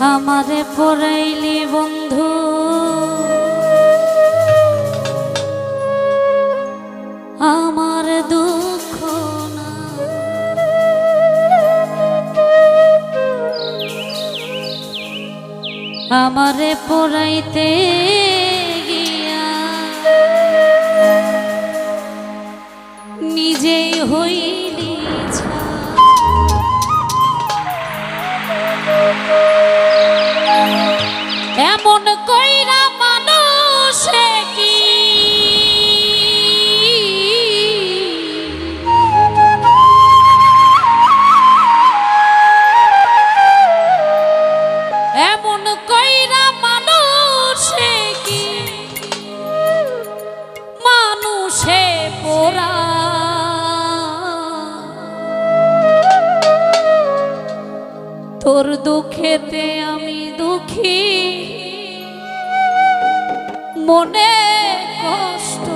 আমারে পড়াইলি বন্ধু আমার দুঃখ না আমারে পড়াইতে গিয়া নিজেই হইলি এমন কইরা মানুষে কি এমন কইরা মানুষে কি মানুষে পোড়া তোর দুঃখেতে আমি দুঃখী মনে কষ্ট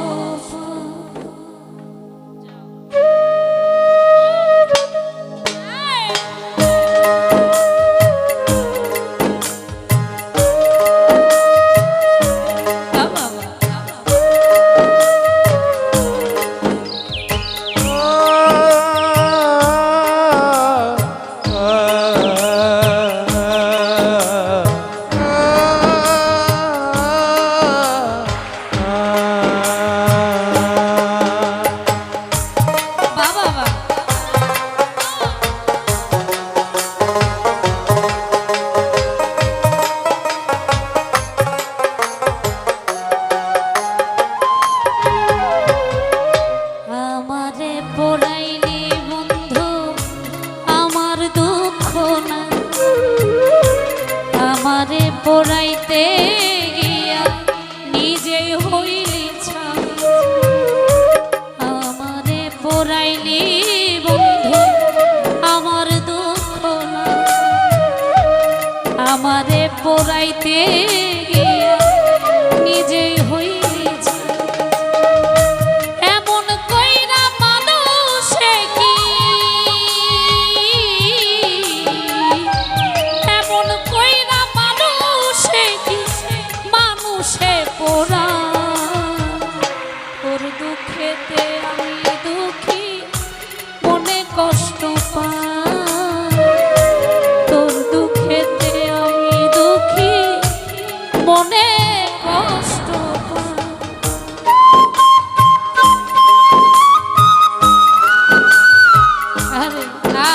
পড়াইতে গিয়া নিজে হইলি আমারে পড়াইলি বন্ধু আমার দুঃখ না আমারে পড়াইতে গিয়া নিজে হইলি এমন কইরা মানুষে কি এমন কইরা মানুষে পোড়া তোর দুঃখেতে আমি দুঃখী মনে কষ্ট পাই তোর দুঃখেতে আমি দুঃখী মনে কষ্ট পাই আরে না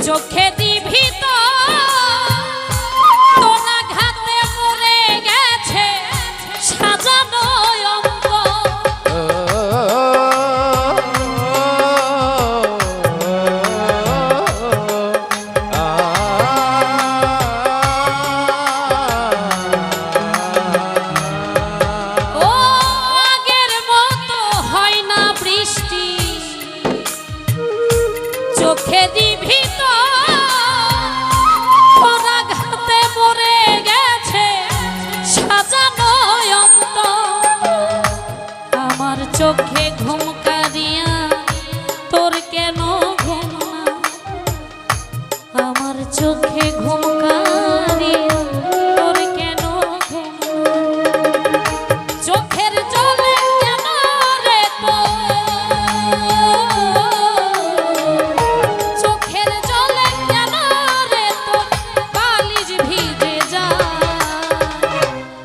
চোখে দিবি তো তোলা ঘাতে পড়ে গেছে সাজানো অঙ্ক ও আগের মতো হয় না বৃষ্টি চোখে দিবি তো চোখে ঘুম কারিয়া তোর কেন ঘুম না আমার চোখে ঘুম কারিয়া তোর কেন ঘুম চোখের জলে কেন রে তো চোখের জলে কেন রে তো বালিশ ভিজে যা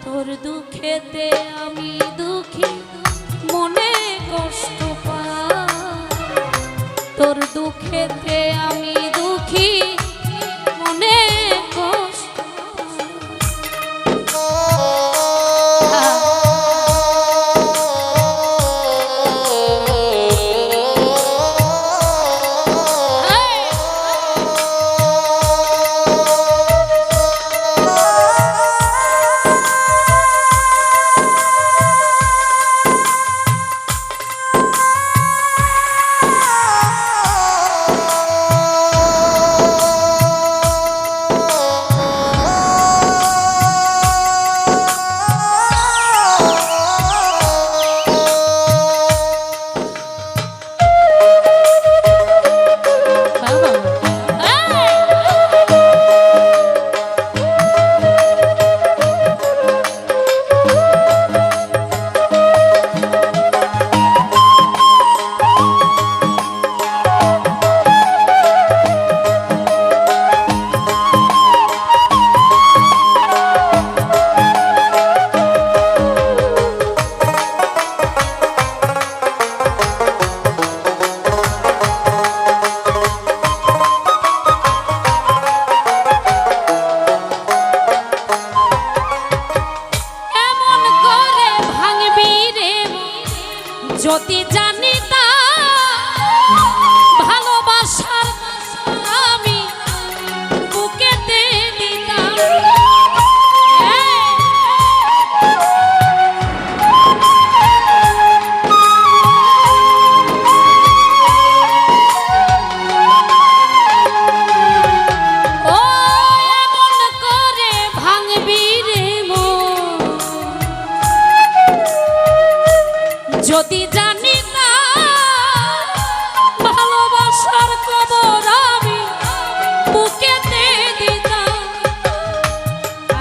তোর দুঃখেতে আমি দুঃখী মনে কষ্ট পাই তোর দুঃখেতে আমি দুঃখী মনে কষ্ট যদি জানি তা ভালোবাসার আমি বুকেতে দিতাম ও এমন করে ভাঙবি রে মন যদি জানি না ভালোবাসার কবর আমি বুকেতে দিতাম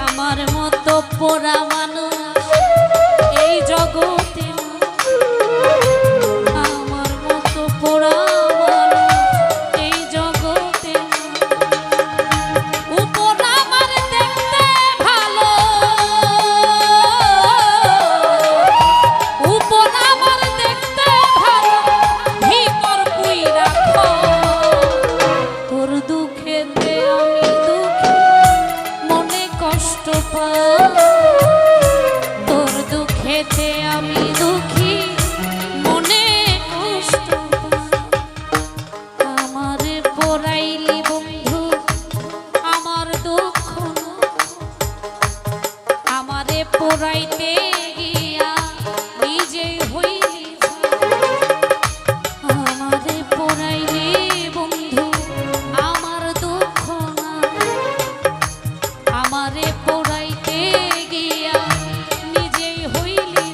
আমার মতো পোড়া মানুষ এই জগতে আমার মতো পোড়া মানুষ এই জগতে উপর আমার দেখতে ভালো উপর আমার দেখতে ভালো ভিতর পুই রাখো তোর দুঃখেতে আমি দুঃখী মনে কষ্ট পাই তোর দুঃখেতে আমি দুঃখী মনে কষ্ট পাই আমারে পড়াইলি বন্ধু আমার দুঃখ আমারে পড়াইতে গিয়া নিজে হইলি আমারে পড়াইলি বন্ধু আমার দুঃখ না আমারে পড়াইতে গিয়া নিজেই হইলি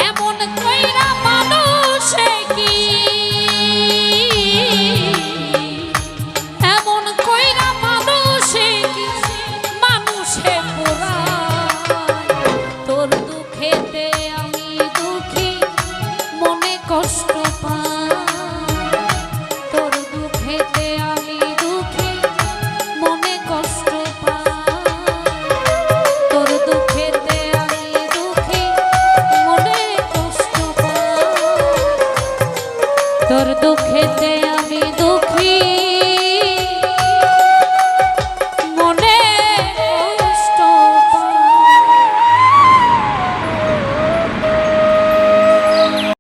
এমন কইরা মানুষে কি এমন কইরা মানুষে কি মানুষে পোড়ায় তোর দুঃখেতে আমি দুঃখী মনে কষ্ট পাই তোর দুঃখেতে আমি দুঃখী মনে কষ্ট পাই তোর দুঃখেতে আমি দুঃখী মনে কষ্ট পাই তোর দুঃখেতে